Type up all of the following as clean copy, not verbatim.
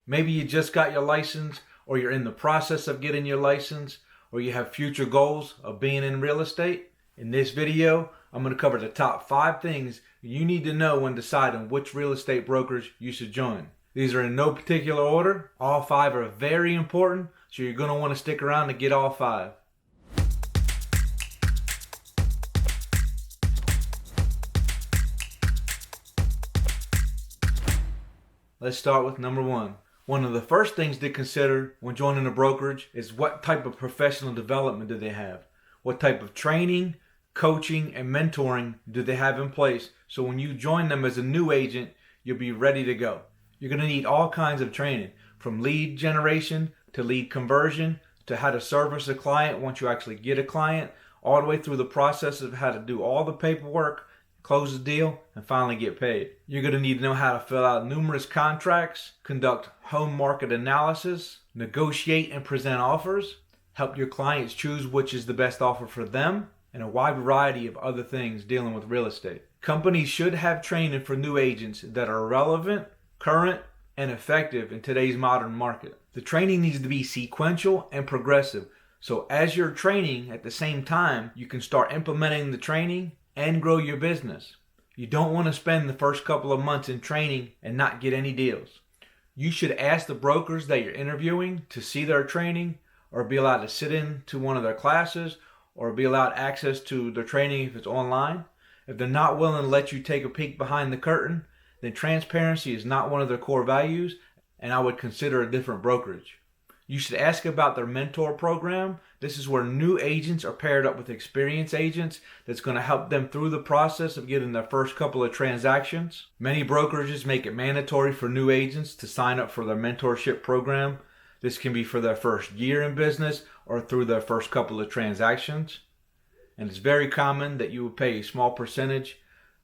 Maybe you just got your license, or you're in the process of getting your license, or you have future goals of being in real estate. In this video, I'm going to cover the top 5 things you need to know when deciding which real estate brokerage you should join. These are in no particular order. All 5 are very important, so you're going to want to stick around to get all 5. Let's start with number 1. One of the first things to consider when joining a brokerage is what type of professional development do they have? What type of training, coaching, and mentoring do they have in place so when you join them as a new agent, you'll be ready to go. You're going to need all kinds of training, from lead generation to lead conversion to how to service a client once you actually get a client, all the way through the process of how to do all the paperwork, close the deal, and finally get paid. You're going to need to know how to fill out numerous contracts, conduct home market analysis, negotiate and present offers, help your clients choose which is the best offer for them, and a wide variety of other things dealing with real estate. Companies should have training for new agents that are relevant, current, and effective in today's modern market. The training needs to be sequential and progressive, so as you're training at the same time, you can start implementing the training and grow your business. You don't want to spend the first couple of months in training and not get any deals. You should ask the brokers that you're interviewing to see their training, or be allowed to sit in to one of their classes, or be allowed access to their training if it's online. If they're not willing to let you take a peek behind the curtain, then transparency is not one of their core values, and I would consider a different brokerage. You should ask about their mentor program. This is where new agents are paired up with experienced agents that's going to help them through the process of getting their first couple of transactions. Many brokerages make it mandatory for new agents to sign up for their mentorship program. This can be for their first year in business or through their first couple of transactions. And it's very common that you will pay a small percentage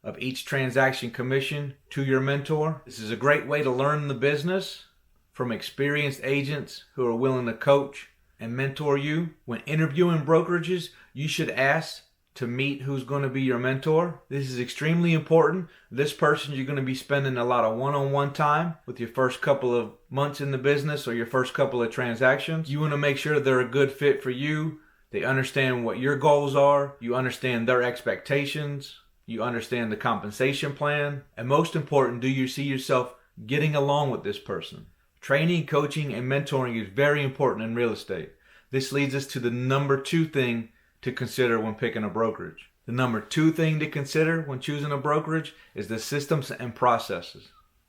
of each transaction commission to your mentor. This is a great way to learn the business from experienced agents who are willing to coach and mentor you. When interviewing brokerages, you should ask to meet who's going to be your mentor. This is extremely important. This person you're going to be spending a lot of one-on-one time with your first couple of months in the business or your first couple of transactions. You want to make sure they're a good fit for you. They understand what your goals are. You understand their expectations. You understand the compensation plan. And most important, do you see yourself getting along with this person? Training, coaching, and mentoring is very important in real estate. This leads us to the number 2 thing to consider when picking a brokerage. The number 2 thing to consider when choosing a brokerage is the systems and processes.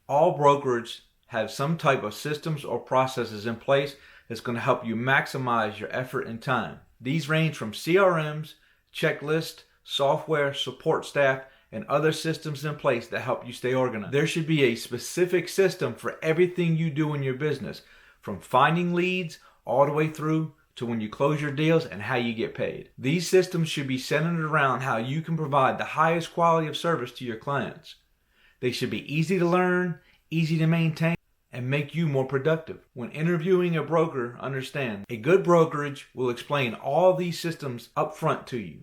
All brokerages have some type of systems or processes in place that's going to help you maximize your effort and time. These range from CRMs, checklists, software, support staff, and other systems in place that help you stay organized. There should be a specific system for everything you do in your business, from finding leads all the way through to when you close your deals and how you get paid. These systems should be centered around how you can provide the highest quality of service to your clients. They should be easy to learn, easy to maintain, and make you more productive. When interviewing a broker, understand, a good brokerage will explain all these systems up front to you.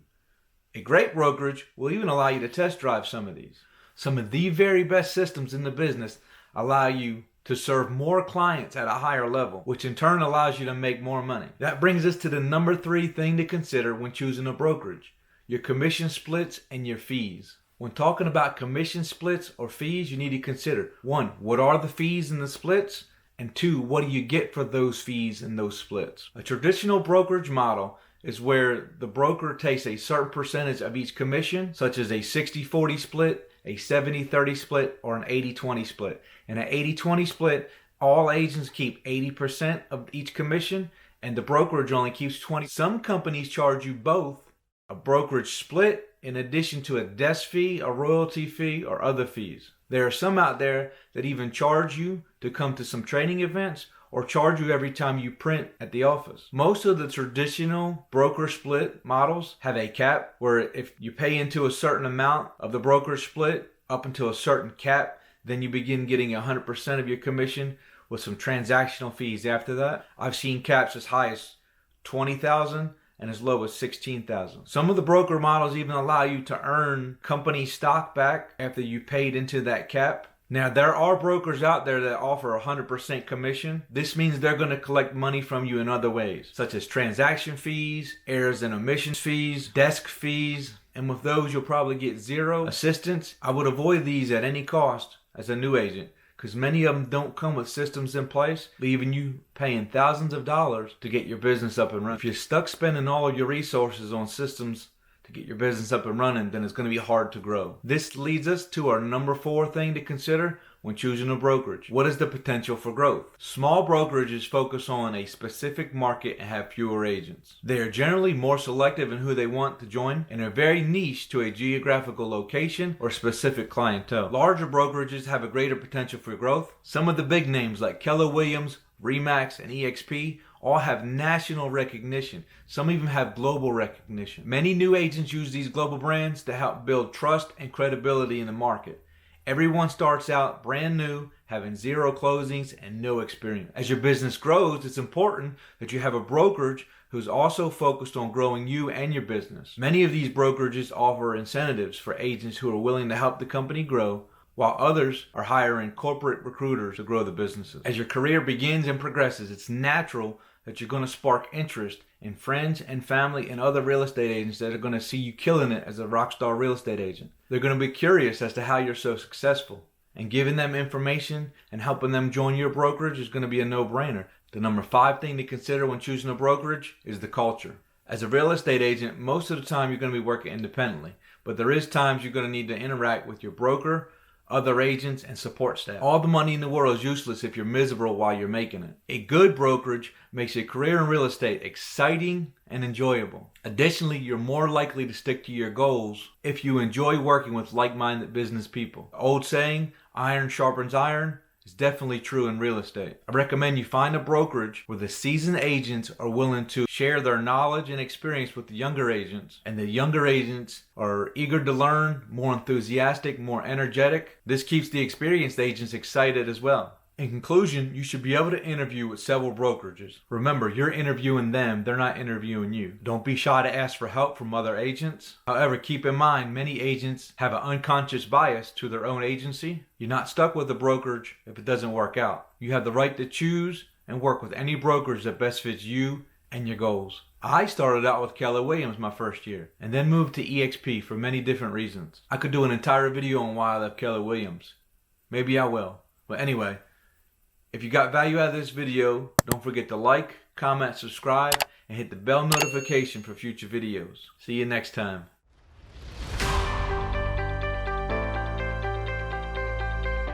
A great brokerage will even allow you to test drive some of these. Some of the very best systems in the business allow you to serve more clients at a higher level, which in turn allows you to make more money. That brings us to the number 3 thing to consider when choosing a brokerage: your commission splits and your fees. When talking about commission splits or fees, you need to consider 1, what are the fees and the splits? And 2, what do you get for those fees and those splits? A traditional brokerage model is where the broker takes a certain percentage of each commission, such as a 60-40 split, a 70-30 split, or an 80-20 split. In an 80-20 split, all agents keep 80% of each commission, and the brokerage only keeps 20%. Some companies charge you both a brokerage split in addition to a desk fee, a royalty fee, or other fees. There are some out there that even charge you to come to some training events or charge you every time you print at the office. Most of the traditional broker split models have a cap where if you pay into a certain amount of the broker split up until a certain cap, then you begin getting 100% of your commission with some transactional fees after that. I've seen caps as high as $20,000 and as low as $16,000. Some of the broker models even allow you to earn company stock back after you paid into that cap. Now, there are brokers out there that offer 100% commission. This means they're going to collect money from you in other ways, such as transaction fees, errors and omissions fees, desk fees, and with those you'll probably get zero assistance. I would avoid these at any cost as a new agent, because many of them don't come with systems in place, leaving you paying thousands of dollars to get your business up and running. If you're stuck spending all of your resources on systems to get your business up and running, then it's going to be hard to grow. This leads us to our number 4 thing to consider when choosing a brokerage. What is the potential for growth? Small brokerages focus on a specific market and have fewer agents. They are generally more selective in who they want to join and are very niche to a geographical location or specific clientele. Larger brokerages have a greater potential for growth. Some of the big names like Keller Williams, Remax, and EXP all have national recognition. Some even have global recognition. Many new agents use these global brands to help build trust and credibility in the market. Everyone starts out brand new, having zero closings and no experience. As your business grows, it's important that you have a brokerage who's also focused on growing you and your business. Many of these brokerages offer incentives for agents who are willing to help the company grow, while others are hiring corporate recruiters to grow the businesses. As your career begins and progresses, it's natural that you're going to spark interest in friends and family and other real estate agents that are going to see you killing it as a rock star real estate agent. They're going to be curious as to how you're so successful, and giving them information and helping them join your brokerage is going to be a no-brainer. The number 5 thing to consider when choosing a brokerage is the culture. As a real estate agent, most of the time you're going to be working independently, but there is times you're going to need to interact with your broker, other agents, and support staff. All the money in the world is useless if you're miserable while you're making it. A good brokerage makes a career in real estate exciting and enjoyable. Additionally, you're more likely to stick to your goals if you enjoy working with like-minded business people. The old saying, iron sharpens iron, is definitely true in real estate. I recommend you find a brokerage where the seasoned agents are willing to share their knowledge and experience with the younger agents, and the younger agents are eager to learn, more enthusiastic, more energetic. This keeps the experienced agents excited as well. In conclusion, you should be able to interview with several brokerages. Remember, you're interviewing them, they're not interviewing you. Don't be shy to ask for help from other agents. However, keep in mind, many agents have an unconscious bias to their own agency. You're not stuck with a brokerage if it doesn't work out. You have the right to choose and work with any brokerage that best fits you and your goals. I started out with Keller Williams my first year and then moved to EXP for many different reasons. I could do an entire video on why I left Keller Williams. Maybe I will. But anyway, if you got value out of this video, don't forget to like, comment, subscribe, and hit the bell notification for future videos. See you next time.